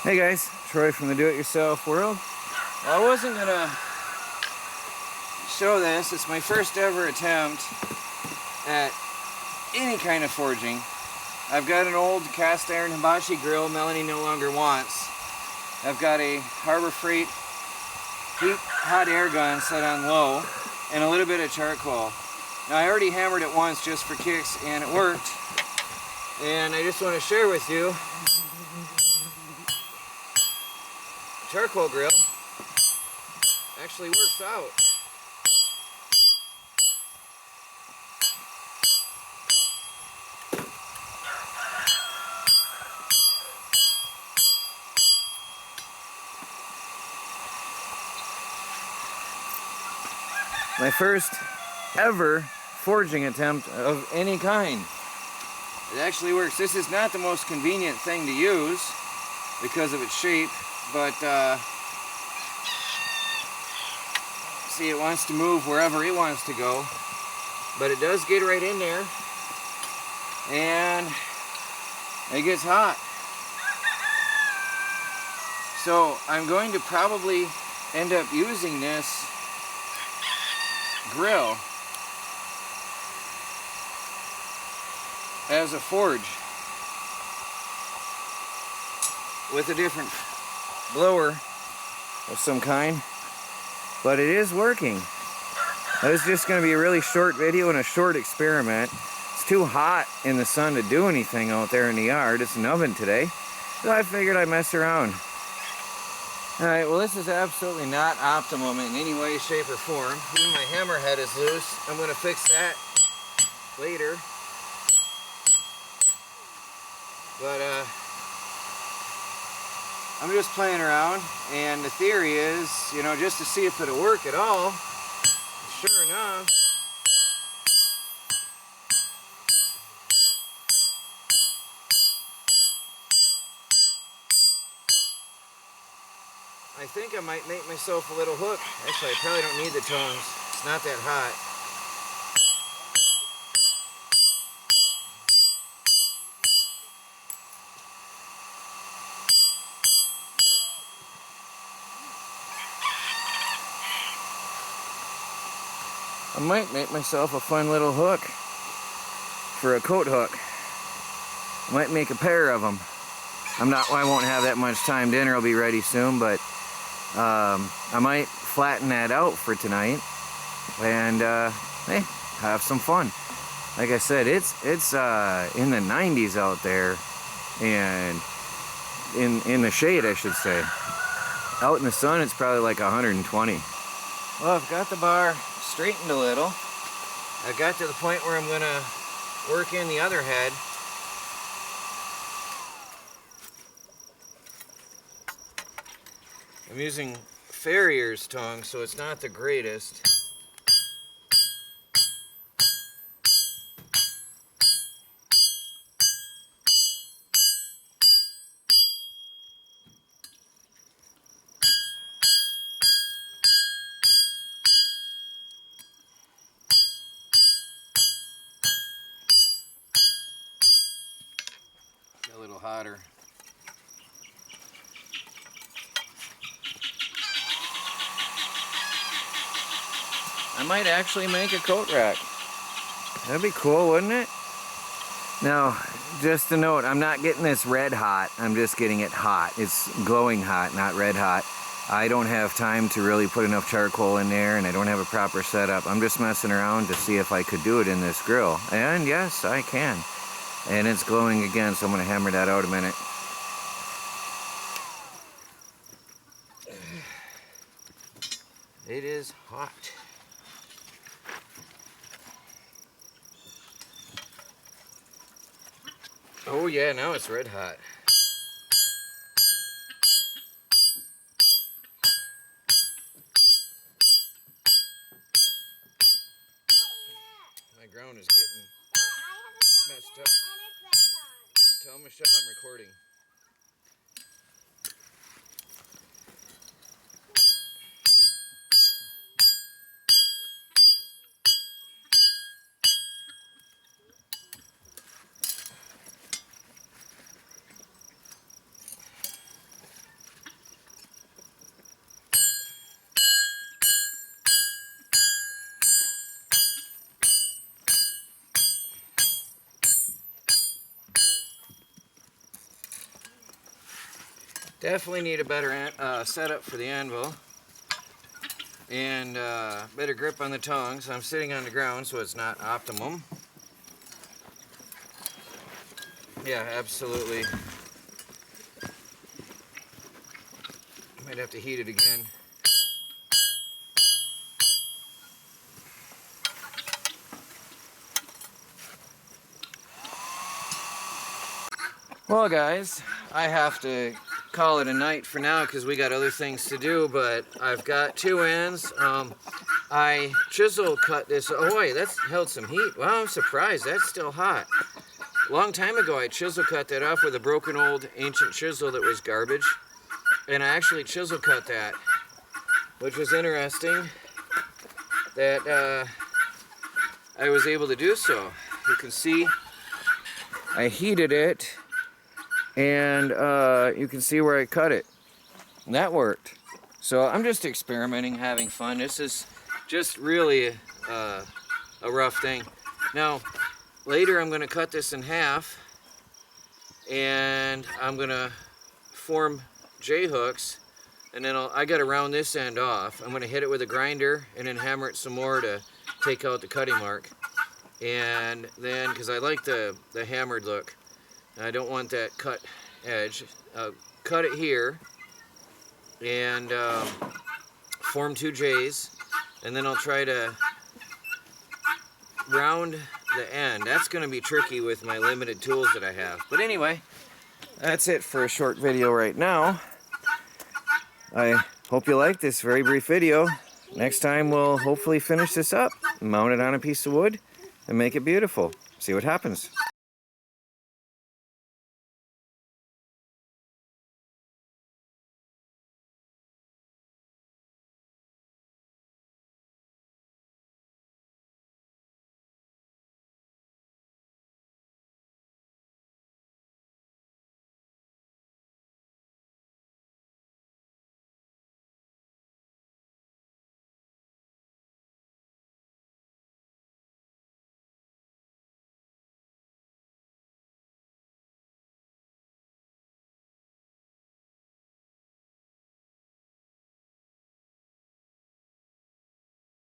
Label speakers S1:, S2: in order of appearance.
S1: Hey guys, Troy from the Do-It-Yourself world. Well, I wasn't gonna show this. It's my first ever attempt at any kind of forging. I've got an old cast iron hibachi grill Melanie no longer wants. I've got a Harbor Freight heat hot air gun set on low and a little bit of charcoal. Now I already hammered it once just for kicks and it worked. And I just want to share with you charcoal grill actually works out. My first ever forging attempt of any kind. It actually works. This is not the most convenient thing to use because of its shape, but see, it wants to move wherever it wants to go, but it does get right in there and it gets hot. So I'm going to probably end up using this grill as a forge with a different blower of some kind, but it is working. This is just going to be a really short video and a short experiment. It's too hot in the sun to do anything out there in the yard. It's an oven today, so I figured I'd mess around. Alright, well, this is absolutely not optimum in any way, shape, or form. Even my hammer head is loose. I'm going to fix that later. But I'm just playing around, and the theory is, you know, just to see if it'll work at all. Sure enough, I think I might make myself a little hook. Actually, I probably don't need the tongs. It's not that hot. I might make myself a fun little hook for a coat hook. I might make a pair of them. I won't have that much time. Dinner will be ready soon, but I might flatten that out for tonight and hey, have some fun. Like I said, it's in the 90s out there, and in the shade, I should say. Out in the sun, it's probably like 120. Well, I've got the bar straightened a little. I got to the point where I'm gonna work in the other head. I'm using farrier's tongs, so it's not the greatest. A little hotter. I might actually make a coat rack. That'd be cool, wouldn't it? Now, just a note, I'm not getting this red hot. I'm just getting it hot. It's glowing hot, not red hot. I don't have time to really put enough charcoal in there, and I don't have a proper setup. I'm just messing around to see if I could do it in this grill. And yes, I can. And it's glowing again, so I'm going to hammer that out a minute. It is hot. Oh yeah, now it's red hot. My ground is getting messed up. Tell Michelle I'm recording. Definitely need a better setup for the anvil. And better grip on the tongs. I'm sitting on the ground, so it's not optimum. Yeah, absolutely. Might have to heat it again. Well guys, I have to call it a night for now because we got other things to do, but I've got two ends. I chisel cut this. Oh wait, that's held some heat. Wow, I'm surprised. That's still hot. A long time ago, I chisel cut that off with a broken old ancient chisel that was garbage. And I actually chisel cut that, which was interesting that I was able to do so. You can see I heated it, and you can see where I cut it. And that worked. So I'm just experimenting, having fun. This is just really a rough thing. Now, later I'm going to cut this in half, and I'm going to form J-hooks, and then I got to round this end off. I'm going to hit it with a grinder and then hammer it some more to take out the cutting mark. And then, because I like the hammered look, and I don't want that cut edge, cut it here and form two J's, and then I'll try to round the end. That's going to be tricky with my limited tools that I have. But anyway, that's it for a short video right now. I hope you liked this very brief video. Next time we'll hopefully finish this up, mount it on a piece of wood, and make it beautiful. See what happens.